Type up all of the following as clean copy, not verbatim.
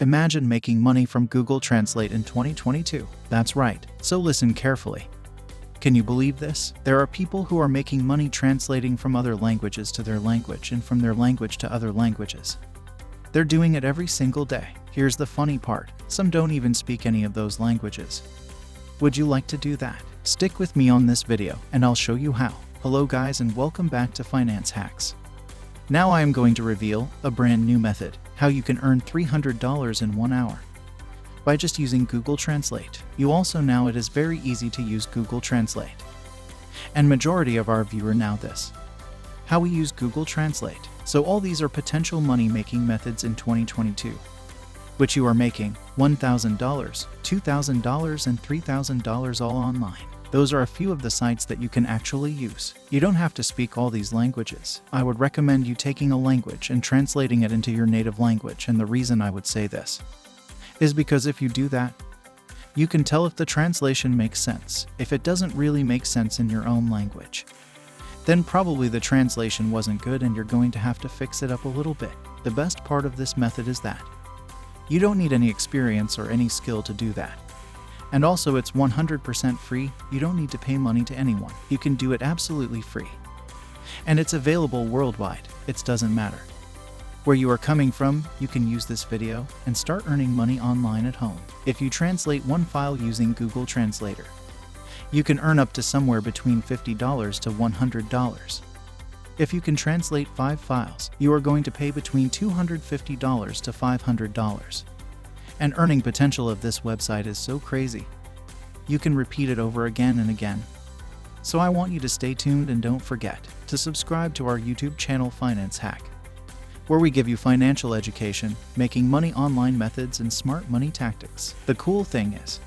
Imagine making money from Google Translate in 2022. That's right, so listen carefully. Can you believe this? There are people who are making money translating from other languages to their language and from their language to other languages. They're doing it every single day. Here's the funny part, some don't even speak any of those languages. Would you like to do that? Stick with me on this video and I'll show you how. Hello guys and welcome back to Finance Hacks. Now I am going to reveal a brand new method, how you can earn $300 in 1 hour by just using Google Translate. You also know it is very easy to use Google Translate. And majority of our viewer know this. How we use Google Translate. So all these are potential money-making methods in 2022, which you are making $1,000, $2,000 and $3,000 all online. Those are a few of the sites that you can actually use. You don't have to speak all these languages. I would recommend you taking a language and translating it into your native language, and the reason I would say this is because if you do that, you can tell if the translation makes sense. If it doesn't really make sense in your own language, then probably the translation wasn't good and you're going to have to fix it up a little bit. The best part of this method is that you don't need any experience or any skill to do that. And also it's 100% free, you don't need to pay money to anyone. You can do it absolutely free. And it's available worldwide, it doesn't matter where you are coming from, you can use this video and start earning money online at home. If you translate one file using Google Translator, you can earn up to somewhere between $50 to $100. If you can translate 5 files, you are going to pay between $250 to $500. And earning potential of this website is so crazy. You can repeat it over again and again. So I want you to stay tuned and don't forget to subscribe to our YouTube channel Finance Hack, where we give you financial education, making money online methods and smart money tactics. The cool thing is,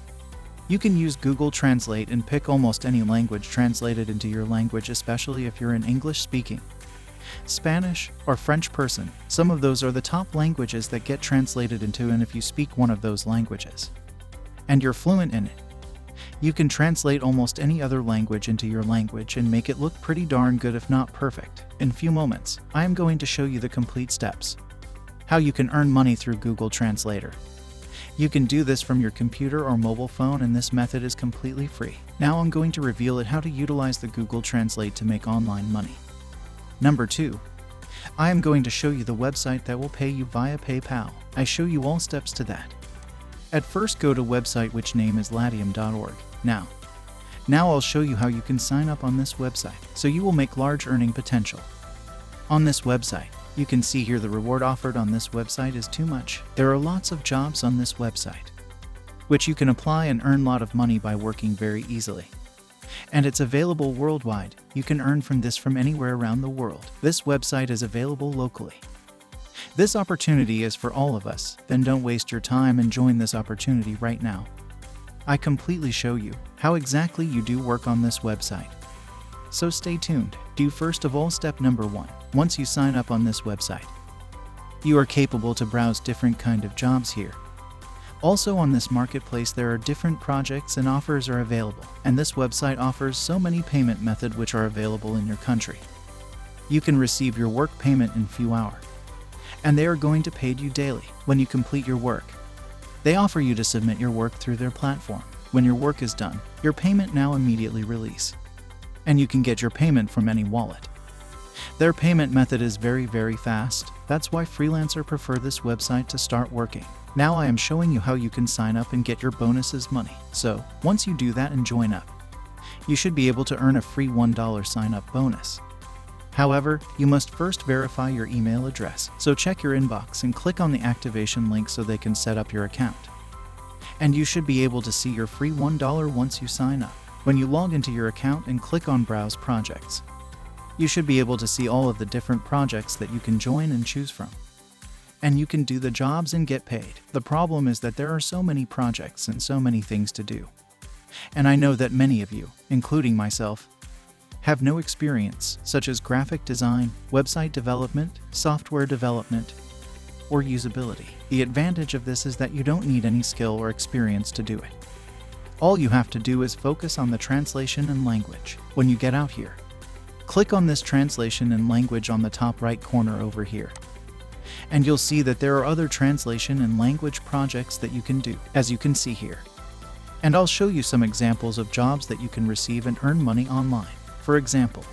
you can use Google Translate and pick almost any language translated into your language, especially if you're an English speaking, Spanish, or French person. Some of those are the top languages that get translated into, and if you speak one of those languages and you're fluent in it, you can translate almost any other language into your language and make it look pretty darn good, if not perfect. In a few moments, I am going to show you the complete steps, how you can earn money through Google Translator. You can do this from your computer or mobile phone, and this method is completely free. Now I'm going to reveal it how to utilize the Google Translate to make online money. Number 2. I am going to show you the website that will pay you via PayPal. I show you all steps to that. At first go to website which name is latium.org. Now I'll show you how you can sign up on this website, so you will make large earning potential. On this website, you can see here the reward offered on this website is too much. There are lots of jobs on this website, which you can apply and earn a lot of money by working very easily. And it's available worldwide. You can earn from this from anywhere around the world. This website is available locally. This opportunity is for all of us, then don't waste your time and join this opportunity right now. I completely show you how exactly you do work on this website. So stay tuned. Do first of all step number 1. Once you sign up on this website, you are capable to browse different kind of jobs here. Also on this marketplace there are different projects and offers are available, and this website offers so many payment methods which are available in your country. You can receive your work payment in few hours, and they are going to pay you daily when you complete your work. They offer you to submit your work through their platform. When your work is done, your payment now immediately release, and you can get your payment from any wallet. Their payment method is very fast. That's why freelancers prefer this website to start working. Now I am showing you how you can sign up and get your bonuses money. So once you do that and join up, you should be able to earn a free $1 sign up bonus. However, you must first verify your email address. So check your inbox and click on the activation link so they can set up your account. And you should be able to see your free $1 once you sign up. When you log into your account and click on Browse Projects, you should be able to see all of the different projects that you can join and choose from. And you can do the jobs and get paid. The problem is that there are so many projects and so many things to do. And I know that many of you, including myself, have no experience, such as graphic design, website development, software development, or usability. The advantage of this is that you don't need any skill or experience to do it. All you have to do is focus on the translation and language. When you get out here, click on this translation and language on the top right corner over here. And you'll see that there are other translation and language projects that you can do, as you can see here. And I'll show you some examples of jobs that you can receive and earn money online. For example,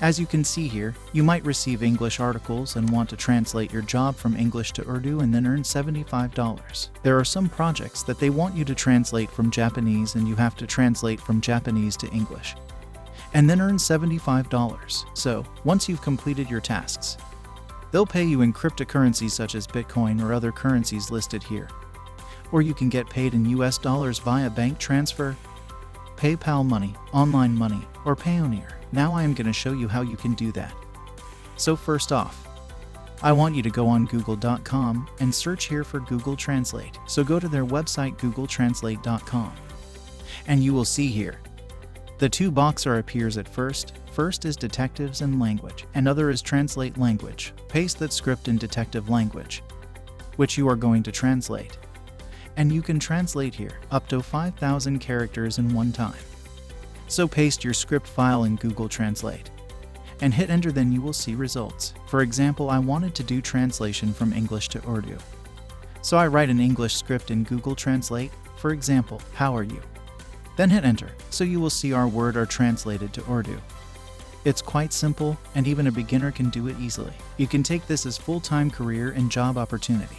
as you can see here, you might receive English articles and want to translate your job from English to Urdu and then earn $75. There are some projects that they want you to translate from Japanese and you have to translate from Japanese to English, and then earn $75. So, once you've completed your tasks, they'll pay you in cryptocurrencies such as Bitcoin or other currencies listed here. Or you can get paid in US dollars via bank transfer, PayPal money, online money, or Payoneer. Now I am going to show you how you can do that. So first off, I want you to go on google.com and search here for Google Translate. So go to their website googletranslate.com, and you will see here the two boxes appears at first. First is detectives and language, and other is translate language. Paste that script in detective language, which you are going to translate. And you can translate here up to 5,000 characters in one time. So paste your script file in Google Translate and hit enter, then you will see results. For example, I wanted to do translation from English to Urdu. So I write an English script in Google Translate. For example, how are you? Then hit enter, so you will see our word are translated to Urdu. It's quite simple, and even a beginner can do it easily. You can take this as full-time career and job opportunity.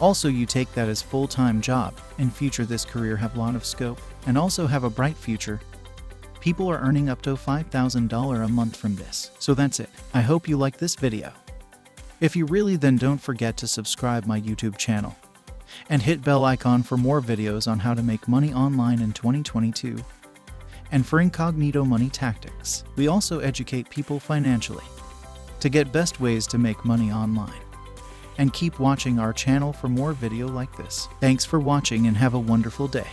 Also, you take that as full-time job. In future, this career have a lot of scope and also have a bright future. People are earning up to $5,000 a month from this. So that's it. I hope you like this video. If you really, then don't forget to subscribe my YouTube channel and hit bell icon for more videos on how to make money online in 2022. And for incognito money tactics, we also educate people financially to get best ways to make money online. And keep watching our channel for more video like this. Thanks for watching and have a wonderful day.